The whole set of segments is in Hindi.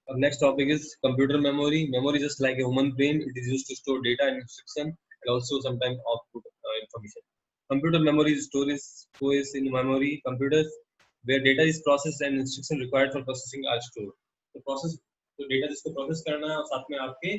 Our next topic is computer memory. Memory, just like a human brain, it is used to store data and instruction and also sometimes output information. Computer memory is storage in memory computers where data is processed and instruction required for processing are stored. तो process तो data जिसको process करना है और साथ में आपके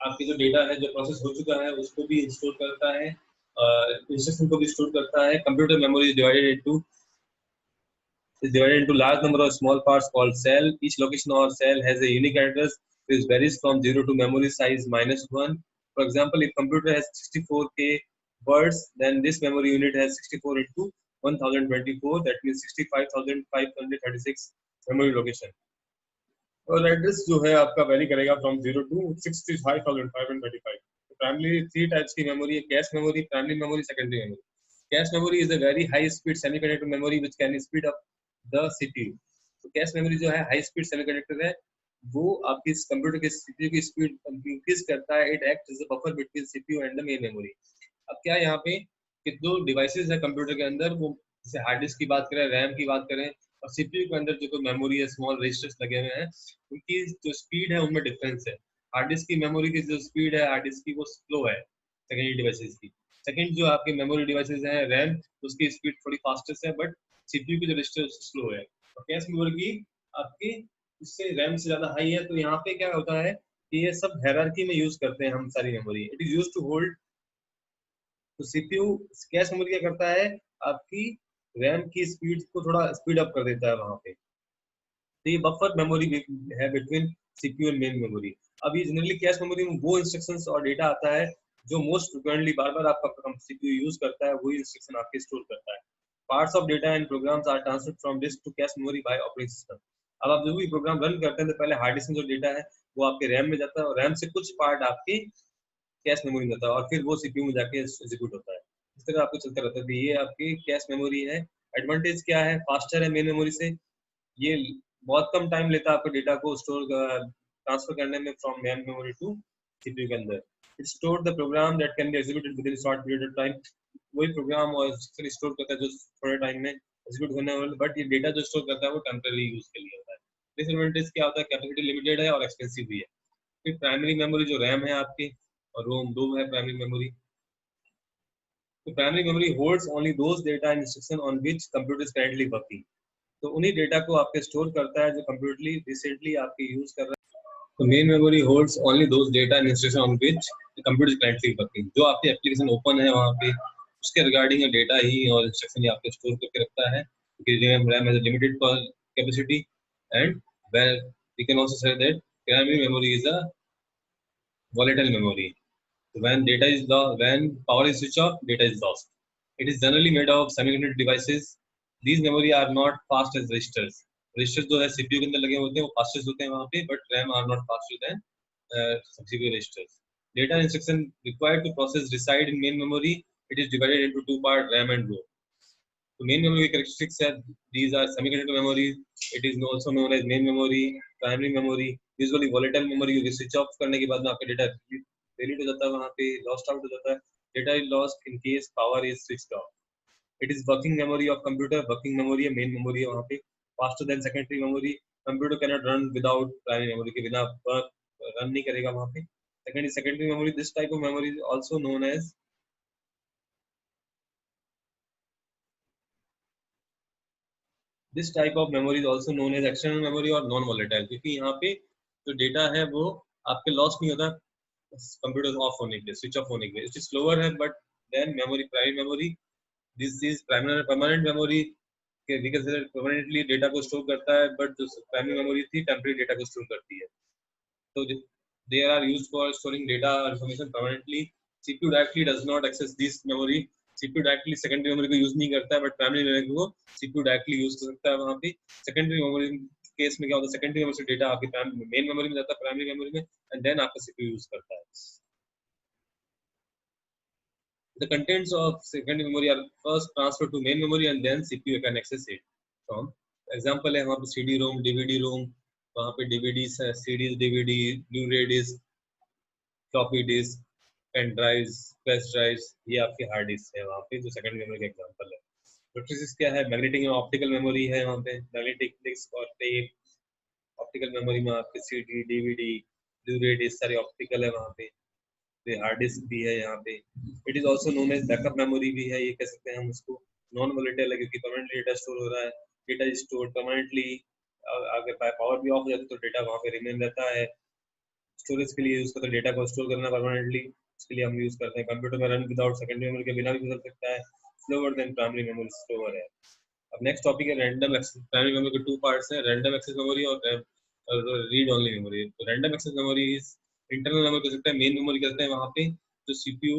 आपकी जो data है जो process हो चुका है उसको भी store करता है, instruction को भी store करता है. Computer memory is divided into large number of small parts called cell. Each location or cell has a unique address which varies from 0 to memory size -1. For example, if computer has 64K words, then this memory unit has 64 into 1024, that means 65,536 memory location. और एड्रेस जो है आपका वैरी करेगा फ्रॉम 0 to 65,535. प्राइमरी 3 टाइप्स की मेमोरी है: cache memory, primary memory, secondary memory. Cache memory is a very high speed semiconductor memory which can speed up the CPU. तो कैश मेमोरी जो है हाई स्पीड सेमीकंडक्टर है, वो आपकी कंप्यूटर के सीपीयू की स्पीड इंक्रीज करता है. It act as a buffer between CPU and the main memory. अब क्या यहाँ पे कि दो डिवाइसेस है कंप्यूटर के अंदर, वो जैसे हार्ड डिस्क की बात करें, रैम की बात करें और सीपीयू के अंदर जो कोई मेमोरी है, स्मॉल रजिस्टर्स लगे हुए हैं, उनकी जो स्पीड है उनमें डिफरेंस है. हार्ड डिस्क की मेमोरी की जो स्पीड है हार्ड डिस्क की वो स्लो है सेकेंडरी डिवाइसेस की. सेकंड जो आपके मेमोरी डिवाइसेस हैं रैम, उसकी स्पीड थोड़ी फास्टेस्ट है, बट सीपीयू की जो रजिस्टर स्लो है. और कैश मेमोरी की आपकी उससे रैम से ज्यादा हाई है. तो यहाँ पे क्या होता है कि ये सब हायरार्की में यूज करते हैं हम सारी memory. It is use to hold. तो सीपीयू कैश मेमोरी क्या करता है, आपकी रैम की स्पीड को थोड़ा स्पीड अप कर देता है वहां पे. तो ये बफर मेमोरी है between CPU and main memory. अभी जनरली कैश मेमोरी में वो इंस्ट्रक्शंस और डेटा आता है जो मोस्ट फ्रिक्वेंटली बार बार आपका सीपीयू यूज करता है, वही इंस्ट्रक्शन आपके स्टोर करता है. Parts of data and programs are transferred from disk to cache memory by operating system. अब आप जो भी प्रोग्राम रन करते हैं तो पहले हार्ड डिस्क में जो डेटा है वो आपके रैम में जाता है और रैम से कुछ पार्ट आपके कैश मेमोरी में जाता है और फिर वो सीपीयू में जाके एग्जीक्यूट होता है. इस तरह आपको चलता रहता है. ये आपकी कैश मेमोरी है. एडवांटेज क्या है, फास्टर है मेन मेमोरी से. ये बहुत कम टाइम लेता है आपको डेटा को स्टोर ट्रांसफर करने में from main memory to CPU के अंदर. It store the program that can be executed within short period of time. वही प्रोग्राम और स्टोर करता है जो थोड़े टाइम में एग्जीक्यूट होने वाले, बट ये डेटा जो स्टोर करता है वो टेम्परेरी यूज के लिए होता है. डिसएडवांटेज क्या होता है, कैपेसिटी लिमिटेड है और एक्सपेंसिव भी है. फिर प्राइमरी मेमोरी जो रैम है आपकी और रोम, दो है प्राइमरी मेमोरी. तो primary memory holds only those data and instruction on which computer is currently working. तो उन्हीं डेटा को आपके स्टोर करता है जो कंप्यूटरली रिसेंटली आपके यूज कर रहा है. तो main memory holds only those data and instruction on which computer is currently working. जो आपकी एप्लीकेशन ओपन है वहाँ पे उसके रिगार्डिंग डेटा ही और इंस्ट्रक्शन ही आपके स्टोर करके रखता है. क्योंकि RAM has a limited capacity and well we can also say that primary memory is a volatile memory. When power is switched off, data is lost. It is generally made of semiconductor devices. These memory are not fast as registers. Registers जो है CPU के अंदर लगे होते हैं वो fastest होते हैं वहाँ पे, but RAM are not faster than CPU registers. Data instruction required to process reside in main memory. It is divided into two parts, RAM and ROM. So main memory characteristics are these are semiconductor memory. It is also known as main memory, primary memory. Usually volatile memory you switch off करने के बाद में आपका data डिलीट हो जाता है, वहाँ पे लॉस्ट आउट हो जाता है. Data is lost in case power is switched off. It is working memory of computer. Working memory है, मेन मेमोरी है वहाँ पे. Faster than secondary memory. Computer can not run without primary memory के बिना रन नहीं करेगा वहाँ पे. Secondary memory. This type of memory is also known as external memory और नॉन वोलेटाइल. क्योंकि यहाँ पे जो डेटा है वो आपके लॉस नहीं होता कंप्यूटर ऑफ होने के लिए, स्विच ऑफ होने के लिए. इट इज स्लोअर है but then memory, primary memory. This is permanent memory के परमानेंटली डेटा को स्टोर करता है, बट जो प्राइमरी मेमोरी थी टेम्परेरी डेटा को स्टोर करती है. तो they are used for storing data information permanently. CPU directly does not access this memory. CPU directly secondary memory को यूज नहीं करता है, बट प्राइमरी मेमोरी को सीपीयू डायरेक्टली यूज कर सकता है वहाँ पे. सेकेंडरी मेमोरी केस में क्या होता है, सेकेंडरी मेमोरी से डेटा आपकी मेन मेमोरी में जाता है, प्राइमरी मेमोरी में, एंड देन आपका सीपीयू यूज करता है. The contents of secondary memory are first transferred to main memory and then CPU can access it from. Example है वहाँ पे CD-ROM, DVD-ROM, वहाँ पे DVDs है, CDs, DVD, Blu-ray disc, floppy disk, pen drives, flash drives. ये आपकी हार्ड डिस्क है वहाँ पे जो सेकंड मेमोरी का एग्जांपल है. इलेक्ट्रिक क्या है, मैग्नेटिक और ऑप्टिकल मेमोरी है वहाँ पे. मैग्नेटिक डिस्क और टेप, ऑप्टिकल मेमोरी में आपके CD, DVD, ब्लू-रे ये सारी ऑप्टिकल है वहाँ पे। तो हार्ड डिस्क भी है यहाँ पे। It is also known as backup memory भी है, ये कह सकते हैं हम उसको। नॉन वोलेटाइल है क्योंकि परमानेंटली डेटा स्टोर हो रहा है, डेटा इज स्टोर परमानेंटली। अगर पावर भी ऑफ हो जाता है तो डेटा वहाँ पे रिमेन रहता है। स्टोरेज के लिए यूज करते हैं, डेटा को स्टोर करना परमानेंटली, उसके लिए हम यूज करते हैं। कंप्यूटर में रन विदाउट सेकेंडरी मेमोरी के बिना भी चल सकता है, slower than primary memory slower है। अब नेक्स्ट टॉपिक है रैंडम एक्सेस। प्राइमरी मेमोरी के टू पार्ट्स हैं, रैंडम एक्सेस मेमोरी और रीड ओनली मेमोरी। तो random access memory is internal memory कह सकते हैं, मेन मेमोरी कहते हैं वहाँ पे, जो CPU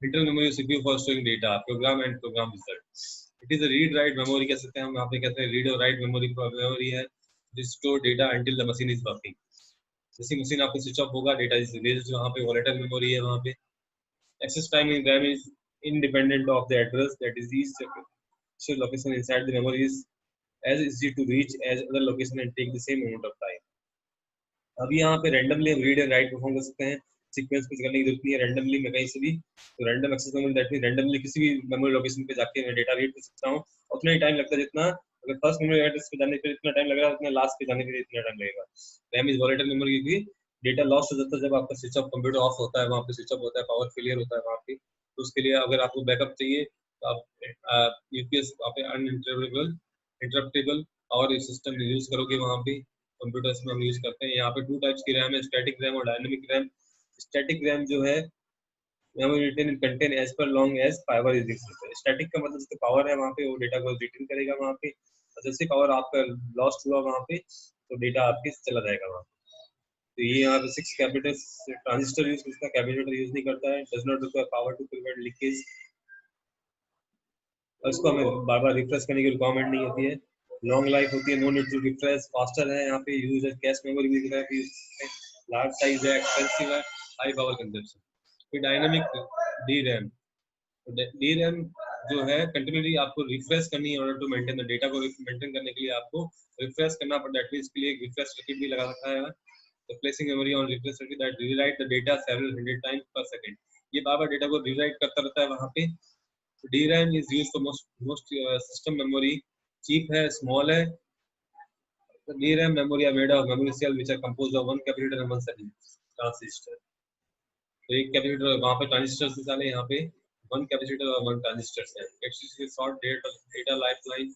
internal memory CPU for storing data, program and program result. It is a read write memory कह सकते हैं हम, यहाँ पे कहते हैं रीड और राइट मेमोरी मेमोरी है, जो store data until the machine is working. जैसे मशीन आपको स्विच ऑफ होगा, डेटा इज रिलीज्ड, वहाँ पे वोलेटाइल मेमोरी है वहाँ पे। Access time in RAM is independent of the address, that is each special location inside the memory is as easy to reach as other location and take the same amount of time. अभी यहाँ पे रैंडमली हम रीड एंड राइट परफॉर्म कर सकते हैं, सीक्वेंस कुछ करने की जरूरत नहीं है, रैंडमली मैं कहीं से भी। तो random access memory that mean randomly किसी भी मेमोरी लोकेशन पे जाके मैं डेटा रीड कर सकता हूँ। उतना ही टाइम लगता है जितना अगर फर्स्ट मेमोरी एड्रेस पे जाने पे इतना टाइम लग रहा है, उतना लास्ट पे जाने के लिए इतना टाइम लगेगा। रैम इज वोलेटाइल मेमोरी क्योंकि डेटा लॉस्ट हो जाता है जब आपका स्विच ऑफ कंप्यूटर ऑफ होता है, वहाँ पे स्विच ऑफ होता है, पावर फेलियर होता है वहाँ पे। तो उसके लिए अगर आपको बैकअप चाहिए तो आप यूपीएस आप इंटरप्टेबल और सिस्टम यूज करोगे वहाँ पे। कंप्यूटर्स में हम यूज करते हैं। यहाँ पे टू टाइप्स की रैम है, स्टैटिक रैम और डायनेमिक रैम। स्टैटिक रैम जो है मेमोरी रिटेन कंटेंट एज पर long as power is required. Static का मतलब जितना पावर है वहाँ पे वो डेटा को रिटेन करेगा वहाँ पे, और जैसे पावर आपका लॉस्ट हुआ वहाँ पे तो डेटा आपके चला जाएगा वहाँ पे। तो ये यहाँ पे 6 कैपेसिटर ट्रांजिस्टर यूज करता है, कैपेसिटर यूज नहीं करता है, does not require power to prevent leakage. और इसको हमें बार बार रिफ्रेश करने की रिक्वायरमेंट नहीं होती है, लॉन्ग लाइफ होती है, no need to refresh, faster है। यहाँ पे यूज कैश मेमोरी भी दिख रहा है, लार्ज साइज है, एक्सपेंसिव है, हाई पावर कंजप्शन। फिर dynamic D RAM. D RAM जो है कंटिन्यूली आपको रिफ्रेश करनी है, order to maintain the data को मेंटेन करने के लिए आपको रिफ्रेश करना पड़ता है। एटलीस्ट के लिए एक रिफ्रेश सर्किट भी लगा रखा है, replacing memory on refresh circuit that rewrite the data several hundred times per second। ये बार बार डेटा को रीराइट करता रहता है वहाँ पे। DRAM is used for most system memory, cheap है, small है। The DRAM memory are made of memory cell which are composed of one capacitor and one transistor। तो एक कैपेसिटर वहाँ पे ट्रांजिस्टर से साले यहाँ पे वन कैपेसिटर और वन ट्रांजिस्टर है। Actually short data lifeline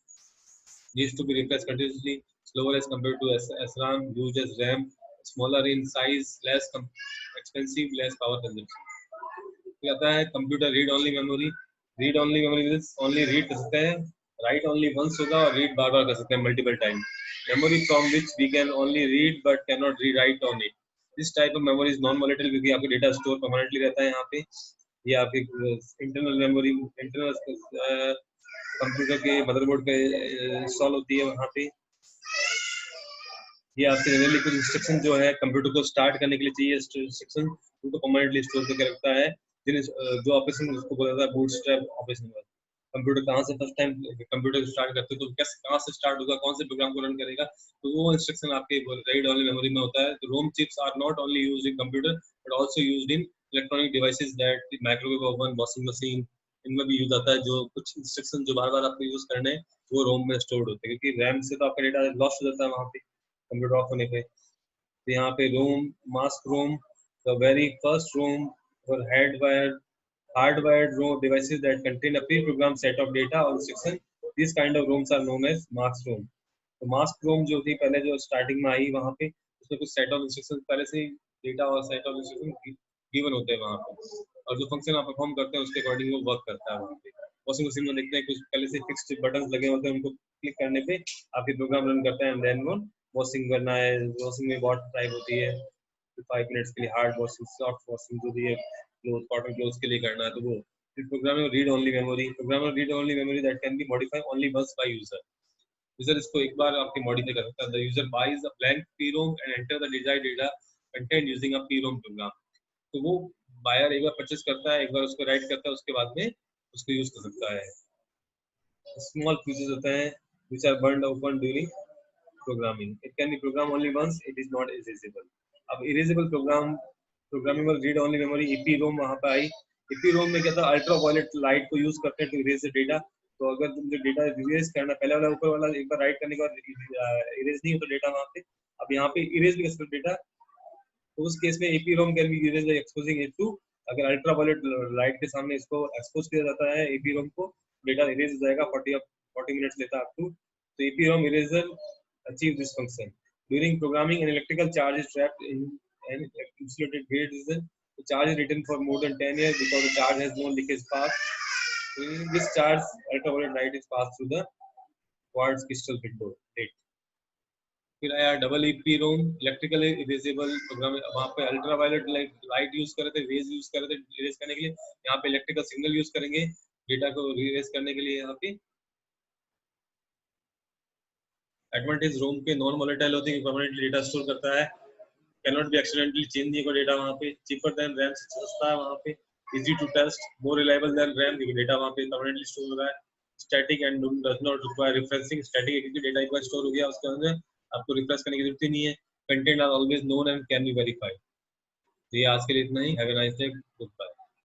needs to be refreshed continuously, slower as compared to SRAM used as RAM, smaller in size, less expensive, less power consumption। कहता है computer read only memory. Read only memory means only read कर सकते हैं, राइट ओनली वंस होगा और रीड बार बार कर सकते हैं multiple time. Memory from which we can only read but can not rewrite on it. This type of memory is non volatile क्योंकि आपका डेटा स्टोर परमानेंटली रहता है यहाँ पे। ये आपकी इंटरनल मेमोरी इंटरनल कंप्यूटर के मदरबोर्ड पे इंस्टॉल होती है वहाँ पे। ये आपके जनरली कुछ इंस्ट्रक्शन जो है कंप्यूटर को स्टार्ट करने के लिए चाहिए इंस्ट्रक्शन, उनको परमानेंटली स्टोर करके रखता है। जो ऑपरेशन उसको बोला जाता है बूटस्ट्रैप ऑपरेशन। कंप्यूटर कहाँ से फर्स्ट टाइम कंप्यूटर स्टार्ट करते हो तो कैसे कहाँ से स्टार्ट होगा, कौन से प्रोग्राम को रन करेगा, तो वो इंस्ट्रक्शन आपके रीड ओनली मेमोरी में होता है। तो ROM chips are not only used in computer but also used in electronic devices that microwave oven, washing machine, इनमें भी यूज आता है। जो कुछ इंस्ट्रक्शन जो बार बार आपको यूज करने हैं वो रोम में स्टोर्ड होते हैं, क्योंकि रैम से तो आपका डेटा लॉस्ट हो जाता है वहाँ पे कंप्यूटर ऑफ होने पे। तो यहाँ पे ROM, mask ROM, the very first ROM और hardwired ROM devices that contain a pre-programmed set of data or instruction. These kind of ROMs are known as mask ROM। तो मास्क रोम जो थी पहले जो स्टार्टिंग में आई वहाँ पे उसमें कुछ सेट ऑफ इंस्ट्रक्शन पहले से डेटा और सेट ऑफ इंस्ट्रक्शन गिवन होते हैं वहाँ पे, और जो फंक्शन आप परफॉर्म करते हैं उसके अकॉर्डिंग वो वर्क करता है वहाँ पे। वॉशिंग मशीन में देखते हैं कुछ पहले से फिक्स्ड बटन लगे होते हैं, उनको क्लिक करने पे आपके प्रोग्राम रन करते हैं। देन वो वॉशिंग करना है, वॉशिंग में बहुत टाइप होती है, 5 मिनट्स के लिए हार्ड वॉशिंग, सॉफ्ट वॉशिंग जो भी है क्लोथ, कॉटन क्लोथ्स के लिए करना है तो वो। फिर programming read only memory, programmer read only memory that can be modified only once by user. User इसको एक बार आपके मॉडिफाई कर सकता है। The user buys a blank PROM and enter the desired data content using a PROM program. तो वो बायर एक बार परचेज करता है, एक बार उसको राइट करता है, उसके बाद में उसको यूज कर सकता है। स्मॉल फ्यूचर्स होते हैं which are burned open during programming। It can be programmed only once, it is not erasable। अब erasable programmable read only memory EPROM वहाँ पे आई। EPROM में क्या था, अल्ट्रा वायलेट लाइट को यूज करते हैं टू इरेज द डेटा। तो अगर तुम जो डेटा इरेज करना, पहले वाला ऊपर वाला एक बार राइट करने के बाद इरेज नहीं होता डेटा वहाँ पे, अब यहाँ पे इरेज भी कर सकते डेटा। तो उस केस में EPROM can be used by exposing it to, अगर अल्ट्रावायलेट लाइट के सामने इसको एक्सपोज किया जाता है EPROM को, डेटा इरेज हो जाएगा। 40 मिनट्स लेता है अप टू। तो EPROM eraser achieve this function during programming. An electrical charge is trapped in an insulated gate region. The charge is written for more than 10 years because the charge has no leakage path. So in this charge, ultraviolet light is passed through the quartz crystal window. फिर आया double EPROM, electrical erasable program. वहाँ पे अल्ट्रावायलेट लाइट यूज कर रहे थे, रेज यूज कर रहे थे इरेज करने के लिए, यहाँ पे इलेक्ट्रिकल सिग्नल यूज करेंगे डेटा को इरेज करने के लिए। यहाँ पे एडवांटेज रोम के नॉन वोलेटाइल होते हैं, परमानेंटली डेटा स्टोर करता है, can not be accidentally change नहीं होगा डेटा वहाँ पे, चीपर देन रैम, से सस्ता है वहाँ पे, easy to test, more reliable than RAM, क्योंकि डेटा वहाँ पे परमानेंटली स्टोर हो रहा है, static and does not require refreshing. Static क्योंकि डेटा एक बार स्टोर हो गया उसके अंदर आपको रिफ्रेश करने की जरूरत ही नहीं है। Content are always known and can be verified. तो ये आज के लिए इतना ही। Have a nice day, good bye.